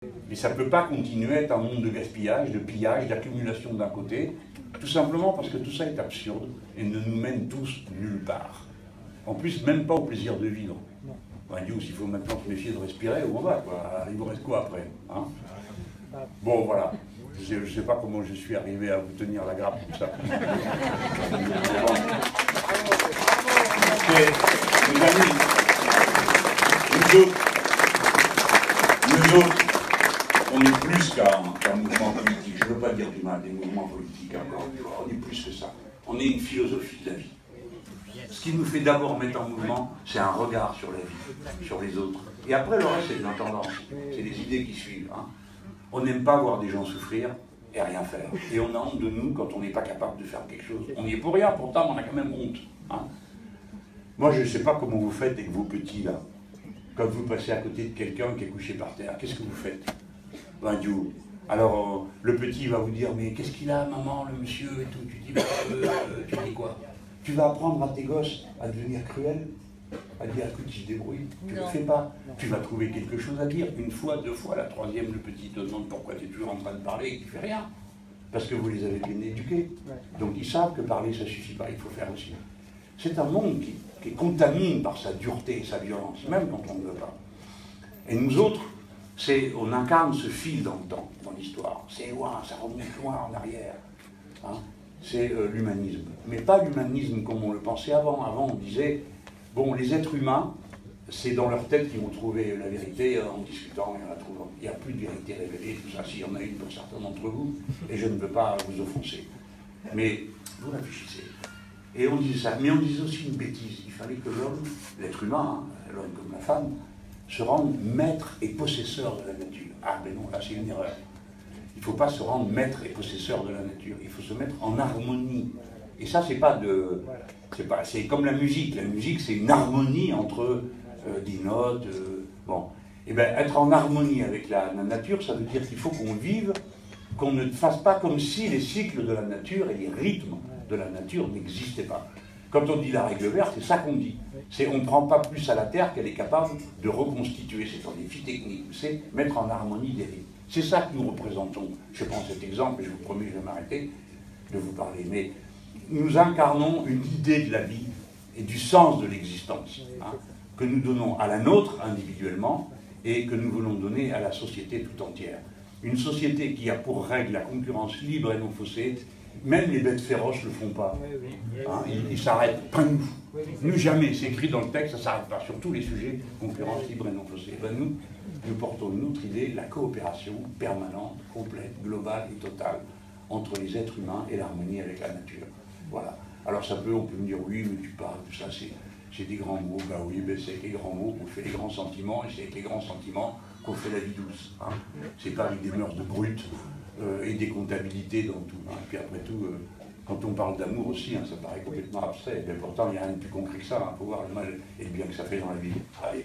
Mais ça ne peut pas continuer à être un monde de gaspillage, de pillage, d'accumulation d'un côté, tout simplement parce que tout ça est absurde et ne nous mène tous nulle part. En plus, même pas au plaisir de vivre. Ben, Dieu, il faut maintenant se méfier de respirer, où on va, quoi. Il vous reste quoi après, hein? Bon, voilà. Je ne sais pas comment je suis arrivé à vous tenir la grappe comme ça. Mes amis, nous autres, on est plus qu'un mouvement politique. Je ne veux pas dire du mal des mouvements politiques, encore une fois. On est plus que ça. On est une philosophie de la vie. Ce qui nous fait d'abord mettre en mouvement, c'est un regard sur la vie, sur les autres. Et après, le reste, c'est de l'intendance. C'est les idées qui suivent. Hein. On n'aime pas voir des gens souffrir et rien faire. Et on a honte de nous quand on n'est pas capable de faire quelque chose. On n'y est pour rien, pourtant on a quand même honte. Hein. Moi, je ne sais pas comment vous faites avec vos petits, là. Quand vous passez à côté de quelqu'un qui est couché par terre, qu'est-ce que vous faites? Ben, Dieu. Alors, le petit va vous dire, mais qu'est-ce qu'il a, maman, le monsieur, et tout. Tu dis, tu dis quoi? Tu vas apprendre à tes gosses à devenir cruels, à dire, écoute, ils se débrouillent. Tu ne le fais pas. Tu vas trouver quelque chose à dire. Une fois, deux fois, la troisième, le petit te demande pourquoi tu es toujours en train de parler et tu ne fais rien. Parce que vous les avez bien éduqués. Donc, ils savent que parler, ça ne suffit pas. Il faut faire aussi. C'est un monde qui contamine par sa dureté et sa violence, même quand on ne veut pas. Et nous autres, on incarne ce fil dans le temps, dans l'histoire. C'est loin, ça remonte loin en arrière. Hein, c'est l'humanisme. Mais pas l'humanisme comme on le pensait avant. Avant, on disait, bon, les êtres humains, c'est dans leur tête qu'ils vont trouver la vérité en discutant, il n'y a plus de vérité révélée, tout ça. S'il y en a une pour certains d'entre vous, et je ne veux pas vous offenser. Mais vous réfléchissez. Et on disait ça. Mais on disait aussi une bêtise. Il fallait que l'homme, l'être humain, hein, l'homme comme la femme, se rendre maître et possesseur de la nature. Ah ben non, là c'est une erreur. Il ne faut pas se rendre maître et possesseur de la nature. Il faut se mettre en harmonie. Et ça, c'est pas de... C'est comme la musique. La musique, c'est une harmonie entre des notes. Bon. Et bien, être en harmonie avec la nature, ça veut dire qu'il faut qu'on vive, qu'on ne fasse pas comme si les cycles de la nature et les rythmes de la nature n'existaient pas. Quand on dit la règle verte, c'est ça qu'on dit. C'est on ne prend pas plus à la Terre qu'elle est capable de reconstituer. C'est un défi technique. C'est mettre en harmonie des rythmes. C'est ça que nous représentons. Je prends cet exemple et je vous promets, je vais m'arrêter de vous parler. Mais nous incarnons une idée de la vie et du sens de l'existence, hein, que nous donnons à la nôtre individuellement et que nous voulons donner à la société tout entière. Une société qui a pour règle la concurrence libre et non faussée. Même les bêtes féroces ne le font pas. Hein, ils s'arrêtent. Pas nous. Nous, jamais. C'est écrit dans le texte, ça ne s'arrête pas. Sur tous les sujets, concurrence libre et non faussée. Ben, nous portons une autre idée, la coopération permanente, complète, globale et totale entre les êtres humains et l'harmonie avec la nature. Voilà. Alors on peut me dire, oui, mais tu parles, tout ça, c'est des grands mots. Ben oui, ben c'est avec les grands mots qu'on fait les grands sentiments, et c'est avec les grands sentiments qu'on fait la vie douce. Hein. C'est pas avec des mœurs de brutes. Et des comptabilités dans tout. Hein. Et puis après tout, quand on parle d'amour aussi, hein, ça paraît complètement abstrait. Mais pourtant, il n'y a rien de plus concret que ça. Il faut voir le mal et le bien que ça fait dans la vie. Allez.